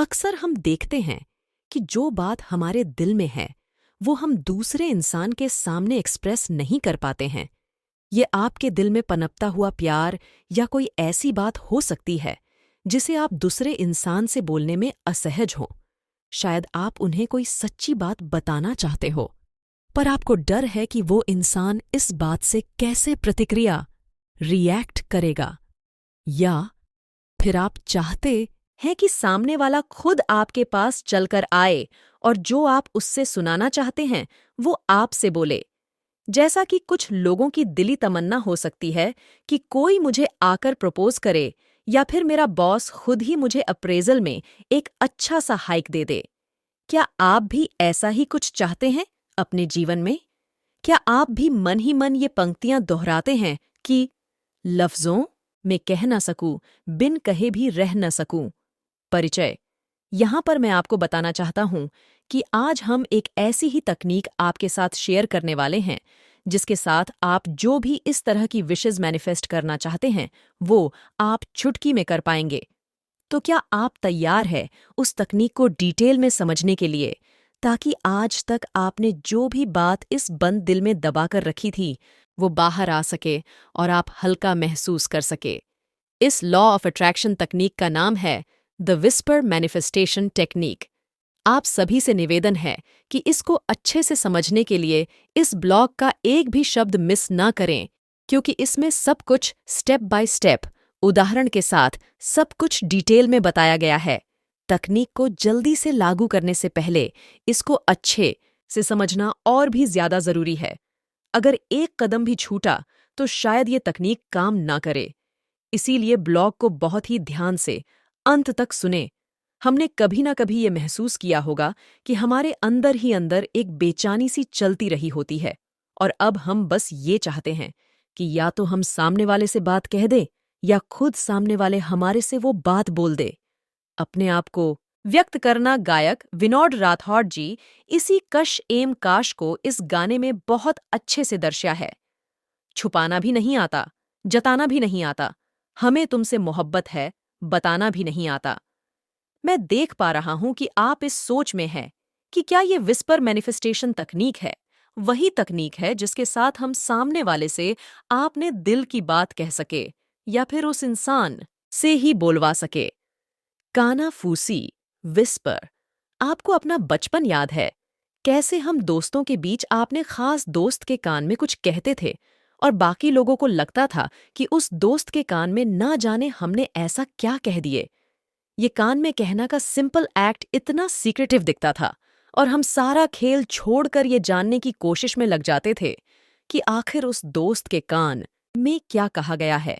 अक्सर हम देखते हैं कि जो बात हमारे दिल में है वो हम दूसरे इंसान के सामने एक्सप्रेस नहीं कर पाते हैं। ये आपके दिल में पनपता हुआ प्यार या कोई ऐसी बात हो सकती है जिसे आप दूसरे इंसान से बोलने में असहज हो। शायद आप उन्हें कोई सच्ची बात बताना चाहते हो, पर आपको डर है कि वो इंसान इस बात से कैसे प्रतिक्रिया रिएक्ट करेगा। या फिर आप चाहते हैं कि सामने वाला खुद आपके पास चलकर आए और जो आप उससे सुनाना चाहते हैं वो आपसे बोले। जैसा कि कुछ लोगों की दिली तमन्ना हो सकती है कि कोई मुझे आकर प्रपोज करे, या फिर मेरा बॉस खुद ही मुझे अप्रेजल में एक अच्छा सा हाइक दे दे। क्या आप भी ऐसा ही कुछ चाहते हैं अपने जीवन में? क्या आप भी मन ही मन ये पंक्तियां दोहराते हैं कि लफ्जों में कह न सकूं, बिन कहे भी रह न सकूं? परिचय। यहाँ पर मैं आपको बताना चाहता हूँ कि आज हम एक ऐसी ही तकनीक आपके साथ शेयर करने वाले हैं जिसके साथ आप जो भी इस तरह की विशेस मैनिफेस्ट करना चाहते हैं वो आप चुटकी में कर पाएंगे। तो क्या आप तैयार हैं उस तकनीक को डिटेल में समझने के लिए, ताकि आज तक आपने जो भी बात इस बंद दिल में दबा कर रखी थी वो बाहर आ सके और आप हल्का महसूस कर सके? इस लॉ ऑफ अट्रैक्शन तकनीक का नाम है द विस्पर मैनिफेस्टेशन टेक्निक। आप सभी से निवेदन है कि इसको अच्छे से समझने के लिए इस ब्लॉग का एक भी शब्द मिस ना करें, क्योंकि इसमें सब कुछ स्टेप बाय स्टेप, उदाहरण के साथ सब कुछ डिटेल में बताया गया है। तकनीक को जल्दी से लागू करने से पहले इसको अच्छे से समझना और भी ज्यादा जरूरी है। अगर एक कदम भी छूटा तो शायद ये तकनीक काम ना करे। इसीलिए ब्लॉग को बहुत ही ध्यान से अंत तक सुने। हमने कभी ना कभी ये महसूस किया होगा कि हमारे अंदर ही अंदर एक बेचैनी सी चलती रही होती है, और अब हम बस ये चाहते हैं कि या तो हम सामने वाले से बात कह दें या खुद सामने वाले हमारे से वो बात बोल दे। अपने आप को व्यक्त करना गायक विनोद राठौड़ जी इसी कश एम काश को इस गाने में बहुत अच्छे से दर्शाया है। छुपाना भी नहीं आता, जताना भी नहीं आता, हमें तुमसे मोहब्बत है बताना भी नहीं आता। मैं देख पा रहा हूं कि आप इस सोच में हैं कि क्या ये विस्पर मैनिफेस्टेशन तकनीक है, वही तकनीक है जिसके साथ हम सामने वाले से आपने दिल की बात कह सके या फिर उस इंसान से ही बोलवा सके। कानाफूसी, विस्पर। आपको अपना बचपन याद है? कैसे हम दोस्तों के बीच आपने खास दोस्त के कान में कुछ कहते थे और बाकी लोगों को लगता था कि उस दोस्त के कान में ना जाने हमने ऐसा क्या कह दिए। ये कान में कहना का सिंपल एक्ट इतना सीक्रेटिव दिखता था, और हम सारा खेल छोड़कर ये जानने की कोशिश में लग जाते थे कि आखिर उस दोस्त के कान में क्या कहा गया है।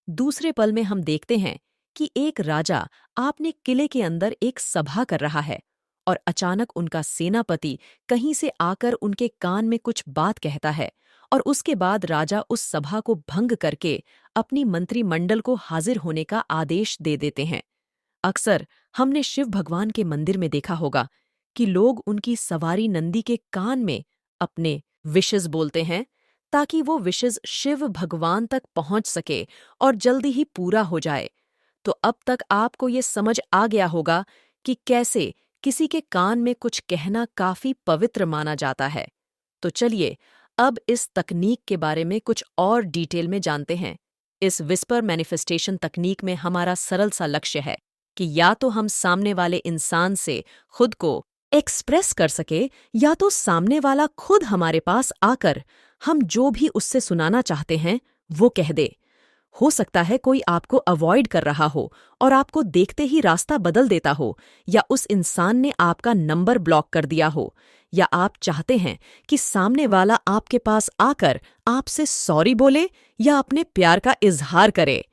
दूसरे पल में हम देखते हैं कि एक राजा आपने किले के अंदर एक सभा कर रहा है, और अचानक उनका सेनापति कहीं से आकर उनके कान में कुछ बात कहता है, और उसके बाद राजा उस सभा को भंग करके अपनी मंत्रिमंडल को हाजिर होने का आदेश दे देते हैं। अक्सर हमने शिव भगवान के मंदिर में देखा होगा कि लोग उनकी सवारी नंदी के कान में अपने विशेस बोलते हैं, ताकि वो विशेस शिव भगवान तक पहुंच सके और जल्दी ही पूरा हो जाए। तो अब तक आपको ये समझ आ गया होगा कि कैसे किसी के कान में कुछ कहना काफी पवित्र माना जाता है। तो चलिए अब इस तकनीक के बारे में कुछ और डिटेल में जानते हैं। इस विस्पर मैनिफेस्टेशन तकनीक में हमारा सरल सा लक्ष्य है कि या तो हम सामने वाले इंसान से खुद को एक्सप्रेस कर सके, या तो सामने वाला खुद हमारे पास आकर हम जो भी उससे सुनाना चाहते हैं वो कह दे। हो सकता है कोई आपको अवॉइड कर रहा हो और आपको देखते ही रास्ता बदल देता हो, या उस इंसान ने आपका नंबर ब्लॉक कर दिया हो, या आप चाहते हैं कि सामने वाला आपके पास आकर आपसे सॉरी बोले या अपने प्यार का इजहार करे।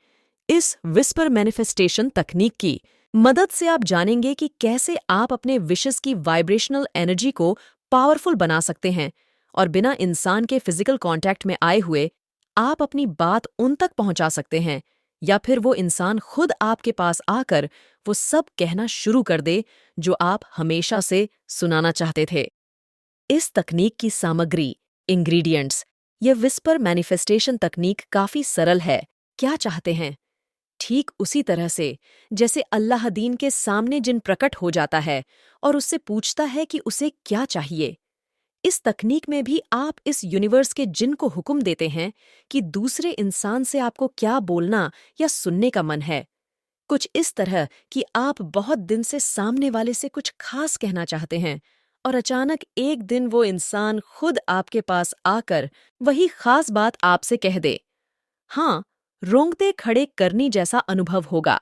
इस विस्पर मैनिफेस्टेशन तकनीक की मदद से आप जानेंगे कि कैसे आप अपने विशेस की वाइब्रेशनल एनर्जी को पावरफुल बना सकते हैं, और बिना इंसान के फिजिकल कांटेक्ट में आए हुए आप अपनी बात उन तक पहुंचा सकते हैं, या फिर वो इंसान खुद आपके पास आकर वो सब कहना शुरू कर दे जो आप हमेशा से सुनाना चाहते थे। इस तकनीक की सामग्री, इंग्रेडिएंट्स। यह विस्पर मैनिफेस्टेशन तकनीक काफी सरल है। क्या चाहते हैं? ठीक उसी तरह से जैसे अल्लाहदीन के सामने जिन प्रकट हो जाता है और उससे पूछता है कि उसे क्या चाहिए। इस तकनीक में भी आप इस यूनिवर्स के जिन को हुक्म देते हैं कि दूसरे इंसान से आपको क्या बोलना या सुनने का मन है। कुछ इस तरह कि आप बहुत दिन से सामने वाले से कुछ खास कहना चाहते हैं और अचानक एक दिन वो इंसान खुद आपके पास आकर वही खास बात आपसे कह दे। हाँ, रोंगटे खड़े करनी जैसा अनुभव होगा।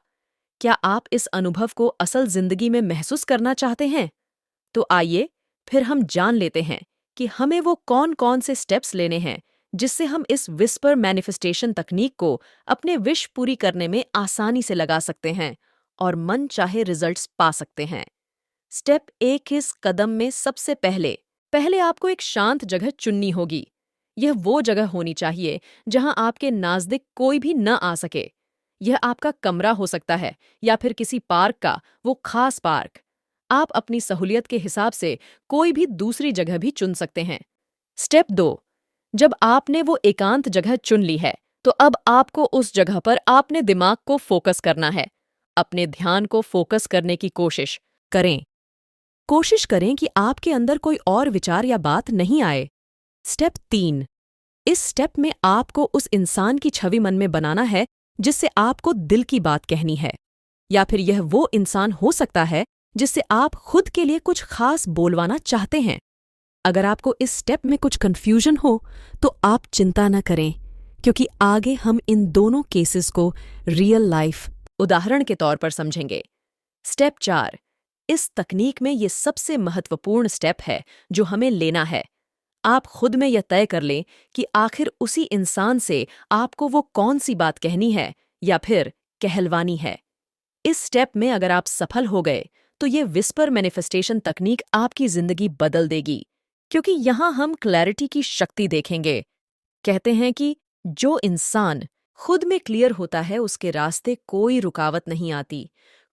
क्या आप इस अनुभव को असल जिंदगी में महसूस करना चाहते हैं? तो आइए फिर हम जान लेते हैं कि हमें वो कौन-कौन से स्टेप्स लेने हैं जिससे हम इस विस्पर मैनिफेस्टेशन तकनीक को अपने विश पूरी करने में आसानी से लगा सकते हैं और मन चाहे रिजल्ट्स पा सकते हैं। स्टेप 1 इस कदम में सबसे पहले पहले आपको एक शांत जगह चुननी होगी। यह वो जगह होनी चाहिए जहां आपके नज़दीक कोई भी न आ सके। यह आपका कमरा हो सकता है या फिर किसी पार्क का वो खास पार्क। आप अपनी सहूलियत के हिसाब से कोई भी दूसरी जगह भी चुन सकते हैं। स्टेप 2, जब आपने वो एकांत जगह चुन ली है, तो अब आपको उस जगह पर अपने दिमाग को फोकस करना है। अपने ध्यान को फोकस करने की कोशिश करें। कोशिश करें कि आपके अंदर कोई और विचार या बात नहीं आए। स्टेप 3, इस स्टेप में आपको उस इंसान की छवि मन में बनाना है जिससे आपको दिल की बात कहनी है, या फिर यह वो इंसान हो सकता है जिससे आप खुद के लिए कुछ खास बोलवाना चाहते हैं। अगर आपको इस स्टेप में कुछ कंफ्यूजन हो तो आप चिंता न करें, क्योंकि आगे हम इन दोनों केसेस को रियल लाइफ उदाहरण के तौर पर समझेंगे। स्टेप 4, इस तकनीक में ये सबसे महत्वपूर्ण स्टेप है जो हमें लेना है। आप खुद में यह तय कर लें कि आखिर उसी इंसान से आपको वो कौन सी बात कहनी है या फिर कहलवानी है। इस स्टेप में अगर आप सफल हो गए तो ये विस्पर मैनिफेस्टेशन तकनीक आपकी जिंदगी बदल देगी, क्योंकि यहाँ हम क्लैरिटी की शक्ति देखेंगे। कहते हैं कि जो इंसान खुद में क्लियर होता है उसके रास्ते कोई रुकावट नहीं आती।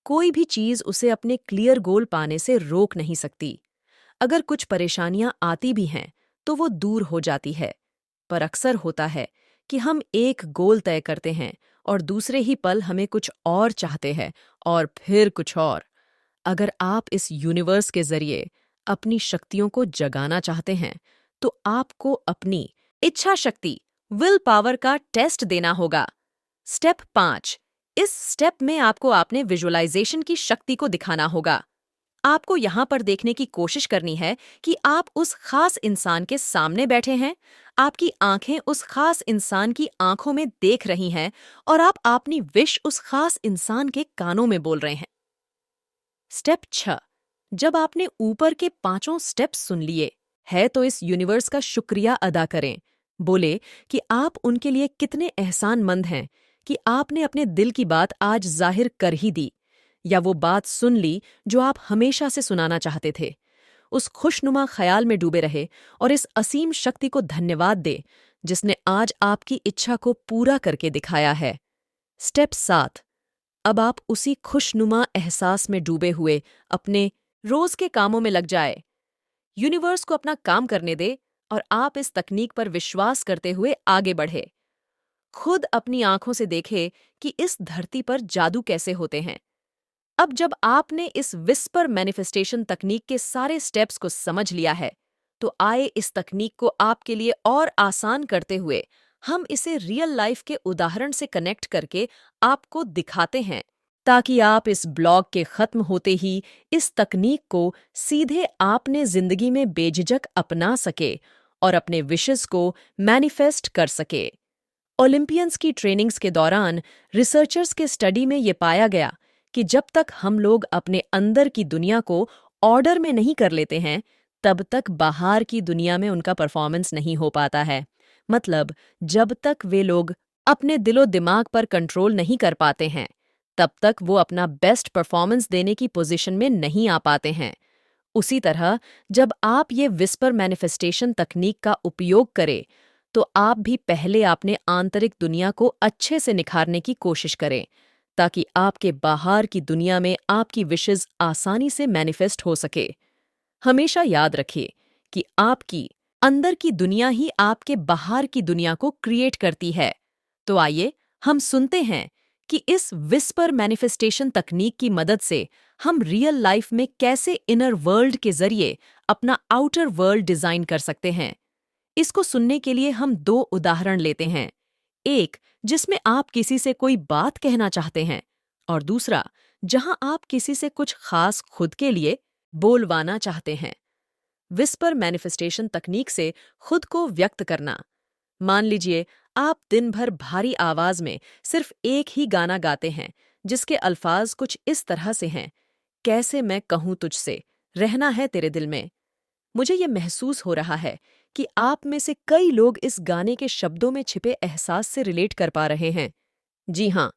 कोई भी चीज उसे अपने क्लियर गोल पाने से रोक नहीं सकती। अगर कुछ परेशानियां आती भी हैं तो वो दूर हो जाती है। पर अक्सर होता है कि हम एक गोल तय करते हैं और दूसरे ही पल हमें कुछ और चाहते हैं और फिर कुछ और। अगर आप इस यूनिवर्स के जरिए अपनी शक्तियों को जगाना चाहते हैं तो आपको अपनी इच्छा शक्ति विल पावर का टेस्ट देना होगा। स्टेप 5, इस स्टेप में आपको अपने विजुअलाइजेशन की शक्ति को दिखाना होगा। आपको यहाँ पर देखने की कोशिश करनी है कि आप उस खास इंसान के सामने बैठे हैं, आपकी आंखें उस खास इंसान की आंखों में देख रही हैं और आप अपनी विश उस खास इंसान के कानों में बोल रहे हैं। स्टेप 6, जब आपने ऊपर के 5 स्टेप्स सुन लिए है तो इस यूनिवर्स का शुक्रिया अदा करें। बोले कि आप उनके लिए कितने एहसानमंद हैं कि आपने अपने दिल की बात आज जाहिर कर ही दी, या वो बात सुन ली जो आप हमेशा से सुनाना चाहते थे। उस खुशनुमा ख्याल में डूबे रहे और इस असीम शक्ति को धन्यवाद दे जिसने आज आपकी इच्छा को पूरा करके दिखाया है। स्टेप 7, अब आप उसी खुशनुमा एहसास में डूबे हुए अपने रोज के कामों में लग जाए। यूनिवर्स को अपना काम करने दे और आप इस तकनीक पर विश्वास करते हुए आगे बढ़े। खुद अपनी आंखों से देखे कि इस धरती पर जादू कैसे होते हैं। अब जब आपने इस विस्पर मैनिफेस्टेशन तकनीक के सारे स्टेप्स को समझ लिया है, तो आए इस तकनीक को आपके लिए और आसान करते हुए हम इसे रियल लाइफ के उदाहरण से कनेक्ट करके आपको दिखाते हैं, ताकि आप इस ब्लॉग के खत्म होते ही इस तकनीक को सीधे आपने जिंदगी में बेझिझक अपना सके और अपने विशेस को मैनिफेस्ट कर सके। ओलंपियंस की ट्रेनिंग्स के दौरान रिसर्चर्स के स्टडी में ये पाया गया कि जब तक हम लोग अपने अंदर की दुनिया को ऑर्डर में नहीं कर लेते हैं, तब तक बाहर की दुनिया में उनका परफॉर्मेंस नहीं हो पाता है। मतलब जब तक वे लोग अपने दिलो दिमाग पर कंट्रोल नहीं कर पाते हैं, तब तक वो अपना बेस्ट परफॉर्मेंस देने की पोजीशन में नहीं आ पाते हैं। उसी तरह जब आप ये विस्पर मैनिफेस्टेशन तकनीक का उपयोग करें, तो आप भी पहले अपने आंतरिक दुनिया को अच्छे से निखारने की कोशिश करें, ताकि आपके बाहर की दुनिया में आपकी विशेस आसानी से मैनिफेस्ट हो सके। हमेशा याद रखिए कि आपकी अंदर की दुनिया ही आपके बाहर की दुनिया को क्रिएट करती है। तो आइए हम सुनते हैं कि इस विस्पर मैनिफेस्टेशन तकनीक की मदद से हम रियल लाइफ में कैसे इनर वर्ल्ड के जरिए अपना आउटर वर्ल्ड डिजाइन कर सकते हैं। इसको सुनने के लिए हम दो उदाहरण लेते हैं। एक जिसमें आप किसी से कोई बात कहना चाहते हैं और दूसरा जहां आप किसी से कुछ खास खुद के लिए बोलवाना चाहते हैं। विस्पर मैनिफेस्टेशन तकनीक से खुद को व्यक्त करना। मान लीजिए आप दिन भर भारी आवाज में सिर्फ एक ही गाना गाते हैं जिसके अल्फाज कुछ इस तरह से हैं, कैसे मैं कहूं तुझसे, रहना है तेरे दिल में। मुझे ये महसूस हो रहा है कि आप में से कई लोग इस गाने के शब्दों में छिपे एहसास से रिलेट कर पा रहे हैं। जी हाँ,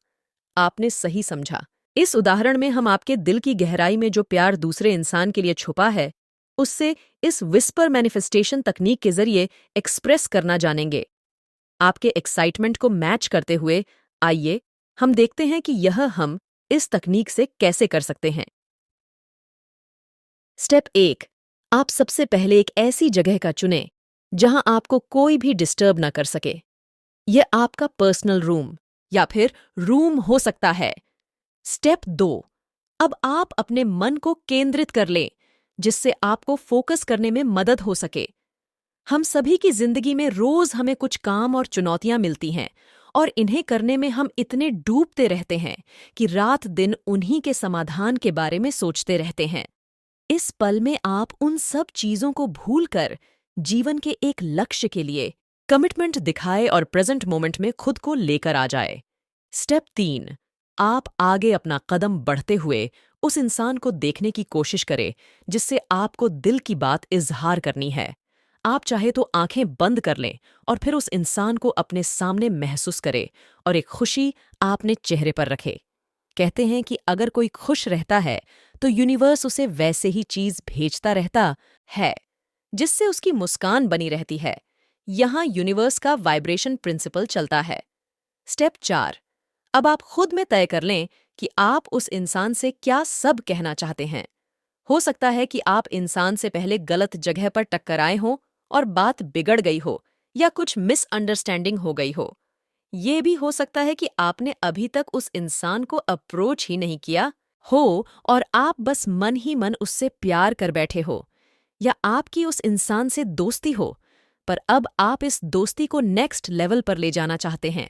आपने सही समझा। इस उदाहरण में हम आपके दिल की गहराई में जो प्यार दूसरे इंसान के लिए छुपा है, उससे इस विस्पर मैनिफेस्टेशन तकनीक के जरिए एक्सप्रेस करना जानेंगे। आपके एक्साइटमेंट को मैच करते हुए आइए हम देखते हैं कि यह हम इस तकनीक से कैसे कर सकते हैं। स्टेप 1, आप सबसे पहले एक ऐसी जगह का चुनें जहां आपको कोई भी डिस्टर्ब ना कर सके। यह आपका पर्सनल रूम या फिर रूम हो सकता है। स्टेप 2, अब आप अपने मन को केंद्रित कर लें जिससे आपको फोकस करने में मदद हो सके। हम सभी की जिंदगी में रोज हमें कुछ काम और चुनौतियां मिलती हैं और इन्हें करने में हम इतने डूबते रहते हैं कि रात दिन उन्हीं के समाधान के बारे में सोचते रहते हैं। इस पल में आप उन सब चीजों को भूलकर जीवन के एक लक्ष्य के लिए कमिटमेंट दिखाए और प्रेजेंट मोमेंट में खुद को लेकर आ जाए। स्टेप 3, आप आगे अपना कदम बढ़ते हुए उस इंसान को देखने की कोशिश करें जिससे आपको दिल की बात इजहार करनी है। आप चाहे तो आंखें बंद कर लें और फिर उस इंसान को अपने सामने महसूस करें और एक खुशी आपने चेहरे पर रखे। कहते हैं कि अगर कोई खुश रहता है तो यूनिवर्स उसे वैसे ही चीज भेजता रहता है जिससे उसकी मुस्कान बनी रहती है। यहां यूनिवर्स का वाइब्रेशन प्रिंसिपल चलता है। स्टेप 4, अब आप खुद में तय कर लें कि आप उस इंसान से क्या सब कहना चाहते हैं। हो सकता है कि आप इंसान से पहले गलत जगह पर टक्कर आए हों और बात बिगड़ गई हो या कुछ मिसअंडरस्टैंडिंग हो गई हो। ये भी हो सकता है कि आपने अभी तक उस इंसान को अप्रोच ही नहीं किया हो और आप बस मन ही मन उससे प्यार कर बैठे हो, या आपकी उस इंसान से दोस्ती हो पर अब आप इस दोस्ती को नेक्स्ट लेवल पर ले जाना चाहते हैं।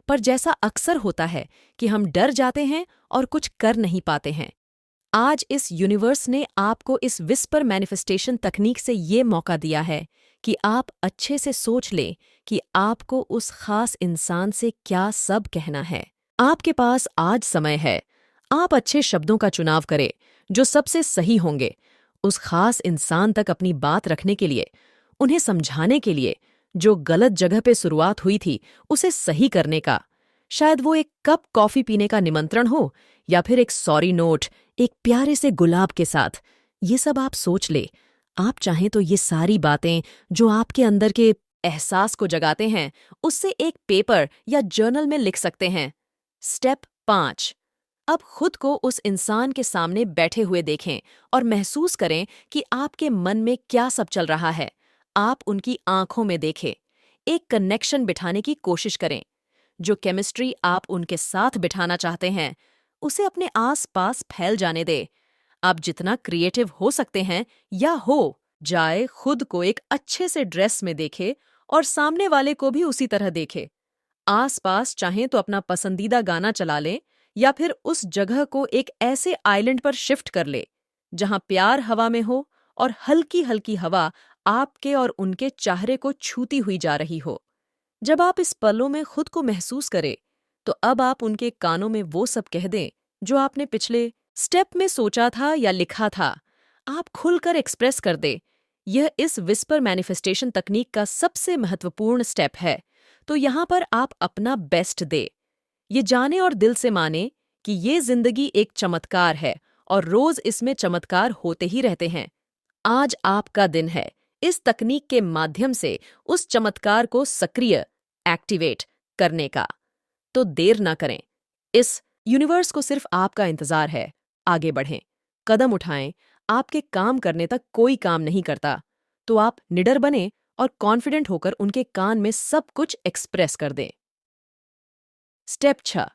पर जैसा अक्सर होता है कि हम डर जाते हैं और कुछ कर नहीं पाते हैं। आज इस यूनिवर्स ने आपको इस विस्पर मैनिफेस्टेशन तकनीक से ये मौका दिया है कि आप अच्छे से सोच लें कि आपको उस खास इंसान से क्या सब कहना है। आपके पास आज समय है। आप अच्छे शब्दों का चुनाव करें जो सबसे सही होंगे उस खास इंसान तक अपनी बात रखने के लिए, उन्हें समझाने के लिए जो गलत जगह पे शुरुआत हुई थी उसे सही करने का। शायद वो एक कप कॉफी पीने का निमंत्रण हो या फिर एक सॉरी नोट एक प्यारे से गुलाब के साथ। ये सब आप सोच ले। आप चाहें तो ये सारी बातें जो आपके अंदर के एहसास को जगाते हैं उससे एक पेपर या जर्नल में लिख सकते हैं। स्टेप 5, अब खुद को उस इंसान के सामने बैठे हुए देखें और महसूस करें कि आपके मन में क्या सब चल रहा है। आप उनकी आंखों में देखें। एक कनेक्शन बिठाने की कोशिश करें। जो केमिस्ट्री आप उनके साथ बिठाना चाहते हैं उसे अपने आस-पास फैल जाने दे। आप जितना क्रिएटिव हो सकते हैं या हो जाए, खुद को एक अच्छे से ड्रेस में देखे और सामने वाले को भी उसी तरह देखे। आस-पास चाहें तो अपना पसंदीदा गाना चला लें या फिर उस जगह को एक ऐसे आइलैंड पर शिफ्ट कर ले जहां प्यार हवा में हो और हल्की हल्की हवा आपके और उनके चेहरे को छूती हुई जा रही हो। जब आप इस पलों में खुद को महसूस करें तो अब आप उनके कानों में वो सब कह दें जो आपने पिछले स्टेप में सोचा था या लिखा था। आप खुलकर एक्सप्रेस कर दें। यह इस विस्पर मैनिफेस्टेशन तकनीक का सबसे महत्वपूर्ण स्टेप है। तो यहाँ पर आप अपना बेस्ट दे। ये जाने और दिल से माने कि ये जिंदगी एक चमत्कार है और रोज इसमें चमत्कार होते ही रहते हैं। आज आपका दिन है इस तकनीक के माध्यम से उस चमत्कार को सक्रिय एक्टिवेट करने का। तो देर ना करें। इस यूनिवर्स को सिर्फ आपका इंतजार है। आगे बढ़ें, कदम उठाएं। आपके काम करने तक कोई काम नहीं करता। तो आप निडर बने और कॉन्फिडेंट होकर उनके कान में सब कुछ एक्सप्रेस कर दें। स्टेप 6,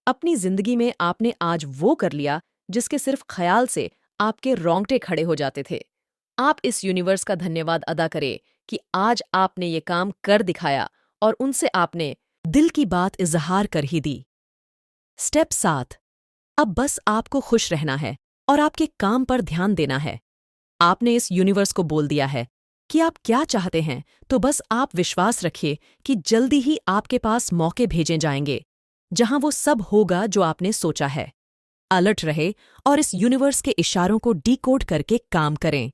अपनी जिंदगी में आपने आज वो कर लिया जिसके सिर्फ ख्याल से आपके रोंगटे खड़े हो जाते थे। आप इस यूनिवर्स का धन्यवाद अदा करें कि आज आपने ये काम कर दिखाया और उनसे आपने दिल की बात इजहार कर ही दी। स्टेप 7। अब बस आपको खुश रहना है और आपके काम पर ध्यान देना है। आपने इस यूनिवर्स को बोल दिया है कि आप क्या चाहते हैं, तो बस आप विश्वास रखिए कि जल्दी ही आपके पास मौके भेजे जाएंगे जहां वो सब होगा जो आपने सोचा है। अलर्ट रहे और इस यूनिवर्स के इशारों को डीकोड करके काम करें।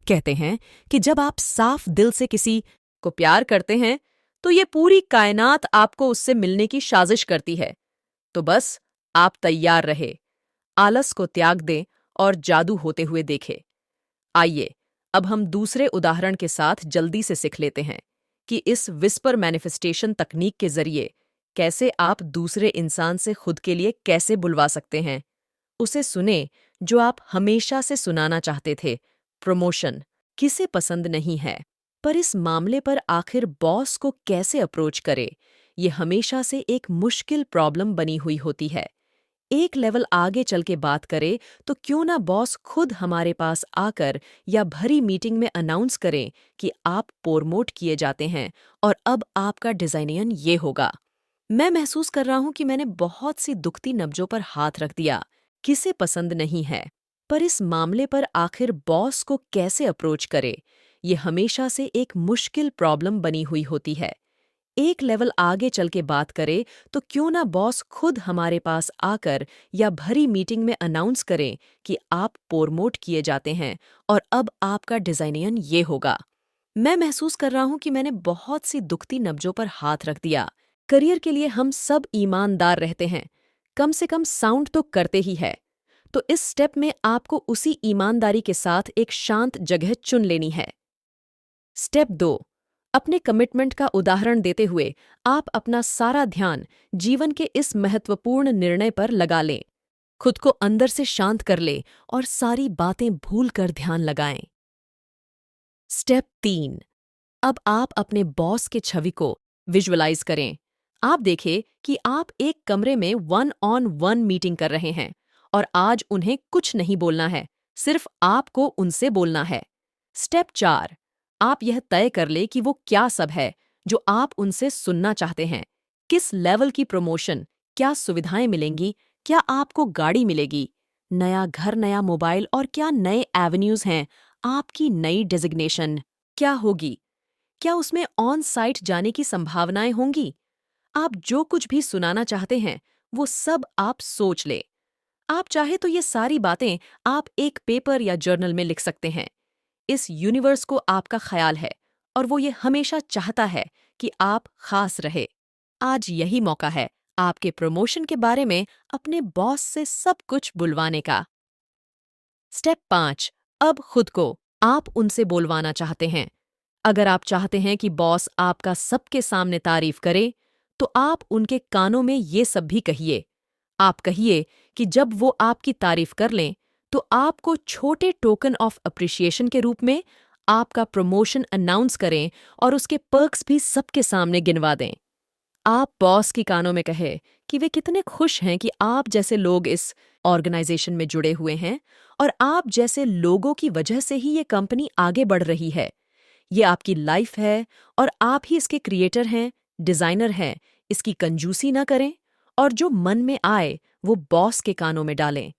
कहते हैं कि जब आप साफ दिल से किसी को प्यार करते हैं तो ये पूरी कायनात आपको उससे मिलने की साजिश करती है। तो बस आप तैयार रहे, आलस को त्याग दें और जादू होते हुए देखें। आइए अब हम दूसरे उदाहरण के साथ जल्दी से सीख लेते हैं कि इस विस्पर मैनिफेस्टेशन तकनीक के जरिए कैसे आप दूसरे इंसान से खुद के लिए कैसे बुलवा सकते हैं। उसे सुने जो आप हमेशा से सुनाना चाहते थे। प्रमोशन किसे पसंद नहीं है, पर इस मामले पर आखिर बॉस को कैसे अप्रोच करे, ये हमेशा से एक मुश्किल प्रॉब्लम बनी हुई होती है। एक लेवल आगे चल के बात करें तो क्यों ना बॉस खुद हमारे पास आकर या भरी मीटिंग में अनाउंस करें कि आप प्रोमोट किए जाते हैं और अब आपका डिजाइनियन ये होगा। मैं महसूस कर रहा हूं कि मैंने बहुत सी दुखती नब्जों पर हाथ रख दिया। किसे पसंद नहीं है, पर इस मामले पर आखिर बॉस को कैसे अप्रोच करे, ये हमेशा से एक मुश्किल प्रॉब्लम बनी हुई होती है। एक लेवल आगे चल के बात करे तो क्यों ना बॉस खुद हमारे पास आकर या भरी मीटिंग में अनाउंस करें कि आप प्रोमोट किए जाते हैं और अब आपका डिजाइनियन ये होगा। मैं महसूस कर रहा हूं कि मैंने बहुत सी दुखती नब्जों पर हाथ रख दिया। करियर के लिए हम सब ईमानदार रहते हैं, कम से कम साउंड तो करते ही है। तो इस स्टेप में आपको उसी ईमानदारी के साथ एक शांत जगह चुन लेनी है। स्टेप 2। अपने कमिटमेंट का उदाहरण देते हुए आप अपना सारा ध्यान जीवन के इस महत्वपूर्ण निर्णय पर लगा लें। खुद को अंदर से शांत कर लें और सारी बातें भूल कर ध्यान लगाएं। स्टेप 3। अब आप अपने बॉस के छवि को विजुअलाइज करें। आप देखें कि आप एक कमरे में 1-on-1 मीटिंग कर रहे हैं और आज उन्हें कुछ नहीं बोलना है, सिर्फ आपको उनसे बोलना है। स्टेप 4। आप यह तय कर ले कि वो क्या सब है जो आप उनसे सुनना चाहते हैं। किस लेवल की प्रमोशन, क्या सुविधाएं मिलेंगी, क्या आपको गाड़ी मिलेगी, नया घर, नया मोबाइल और क्या नए एवेन्यूज हैं, आपकी नई डेजिग्नेशन क्या होगी, क्या उसमें ऑन साइट जाने की संभावनाएं होंगी। आप जो कुछ भी सुनाना चाहते हैं वो सब आप सोच ले। आप चाहे तो ये सारी बातें आप एक पेपर या जर्नल में लिख सकते हैं। इस यूनिवर्स को आपका ख्याल है और वो ये हमेशा चाहता है कि आप खास रहे। आज यही मौका है आपके प्रमोशन के बारे में अपने बॉस से सब कुछ बुलवाने का। स्टेप 5। अब खुद को आप उनसे बोलवाना चाहते हैं। अगर आप चाहते हैं कि बॉस आपका सबके सामने तारीफ करे, तो आप उनके कानों में ये सब भी कहिए। आप कहिए कि जब वो आपकी तारीफ कर लें, तो आपको छोटे टोकन ऑफ अप्रिशिएशन के रूप में आपका प्रमोशन अनाउंस करें और उसके पर्क्स भी सबके सामने गिनवा दें। आप बॉस की कानों में कहे कि वे कितने खुश हैं कि आप जैसे लोग इस ऑर्गेनाइजेशन में जुड़े हुए हैं और आप जैसे लोगों की वजह से ही ये कंपनी आगे बढ़ रही है। ये आपकी लाइफ है और आप ही इसके क्रिएटर हैं, डिजाइनर हैं। इसकी कंजूसी ना करें और जो मन में आए वो बॉस के कानों में डालें।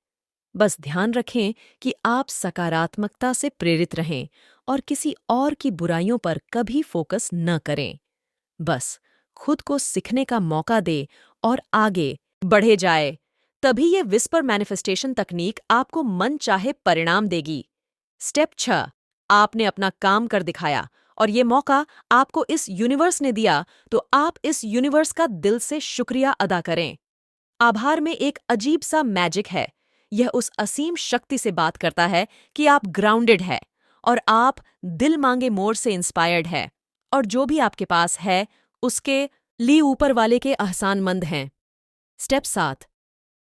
बस ध्यान रखें कि आप सकारात्मकता से प्रेरित रहें और किसी और की बुराइयों पर कभी फोकस न करें। बस खुद को सीखने का मौका दे और आगे बढ़े जाए। तभी ये विस्पर मैनिफेस्टेशन तकनीक आपको मन चाहे परिणाम देगी। स्टेप 6। आपने अपना काम कर दिखाया और ये मौका आपको इस यूनिवर्स ने दिया, तो आप इस यूनिवर्स का दिल से शुक्रिया अदा करें। आभार में एक अजीब सा मैजिक है। यह उस असीम शक्ति से बात करता है कि आप ग्राउंडेड है और आप दिल मांगे मोर से इंस्पायर्ड है और जो भी आपके पास है उसके लिए ऊपर वाले के एहसानमंद हैं। स्टेप 7।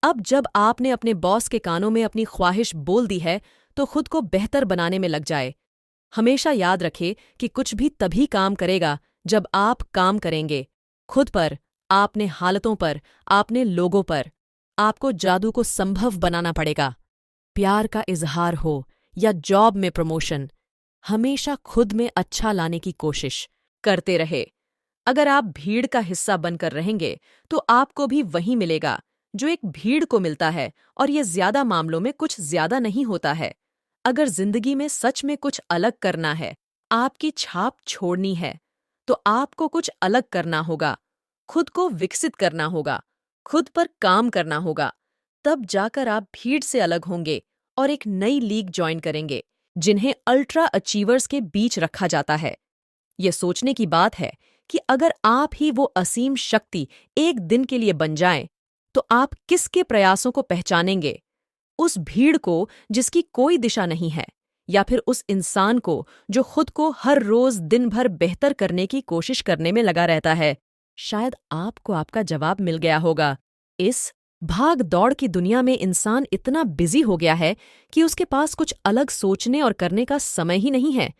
अब जब आपने अपने बॉस के कानों में अपनी ख्वाहिश बोल दी है, तो खुद को बेहतर बनाने में लग जाए। हमेशा याद रखें कि कुछ भी तभी काम करेगा जब आप काम करेंगे खुद पर, आपने हालतों पर, आपने लोगों पर। आपको जादू को संभव बनाना पड़ेगा। प्यार का इजहार हो या जॉब में प्रमोशन, हमेशा खुद में अच्छा लाने की कोशिश करते रहे। अगर आप भीड़ का हिस्सा बनकर रहेंगे तो आपको भी वही मिलेगा जो एक भीड़ को मिलता है, और ये ज्यादा मामलों में कुछ ज्यादा नहीं होता है। अगर जिंदगी में सच में कुछ अलग करना है, आपकी छाप छोड़नी है, तो आपको कुछ अलग करना होगा, खुद को विकसित करना होगा, खुद पर काम करना होगा। तब जाकर आप भीड़ से अलग होंगे और एक नई लीग ज्वाइन करेंगे, जिन्हें अल्ट्रा अचीवर्स के बीच रखा जाता है। यह सोचने की बात है कि अगर आप ही वो असीम शक्ति एक दिन के लिए बन जाएं, तो आप किसके प्रयासों को पहचानेंगे? उस भीड़ को जिसकी कोई दिशा नहीं है, या फिर उस इंसान को जो खुद को हर रोज दिन भर बेहतर करने की कोशिश करने में लगा रहता है? शायद आपको आपका जवाब मिल गया होगा। इस भाग दौड़ की दुनिया में इंसान इतना बिजी हो गया है कि उसके पास कुछ अलग सोचने और करने का समय ही नहीं है।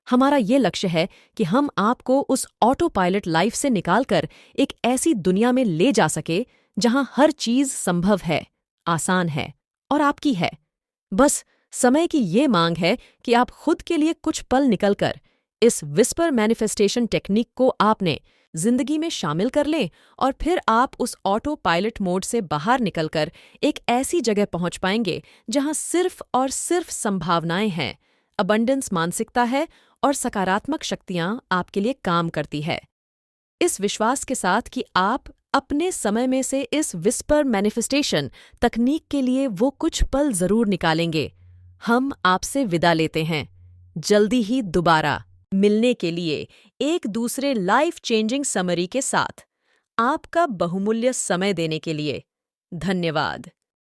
हमारा ये लक्ष्य है कि हम आपको उस ऑटो पायलट लाइफ से निकालकर एक ऐसी दुनिया में ले जा सके जहां हर चीज संभव है, आसान है और आपकी है। बस समय की ये मांग है कि आप खुद के लिए कुछ पल निकलकर इस विस्पर मैनिफेस्टेशन टेक्निक को आपने जिंदगी में शामिल कर लें, और फिर आप उस ऑटो पायलट मोड से बाहर निकलकर एक ऐसी जगह पहुंच पाएंगे जहां सिर्फ और सिर्फ संभावनाएं हैं, अबंडेंस मानसिकता है और सकारात्मक शक्तियां आपके लिए काम करती है। इस विश्वास के साथ कि आप अपने समय में से इस विस्पर मैनिफेस्टेशन तकनीक के लिए वो कुछ पल जरूर निकालेंगे, हम आपसे विदा लेते हैं। जल्दी ही दोबारा मिलने के लिए एक दूसरे लाइफ चेंजिंग समरी के साथ। आपका बहुमूल्य समय देने के लिए धन्यवाद।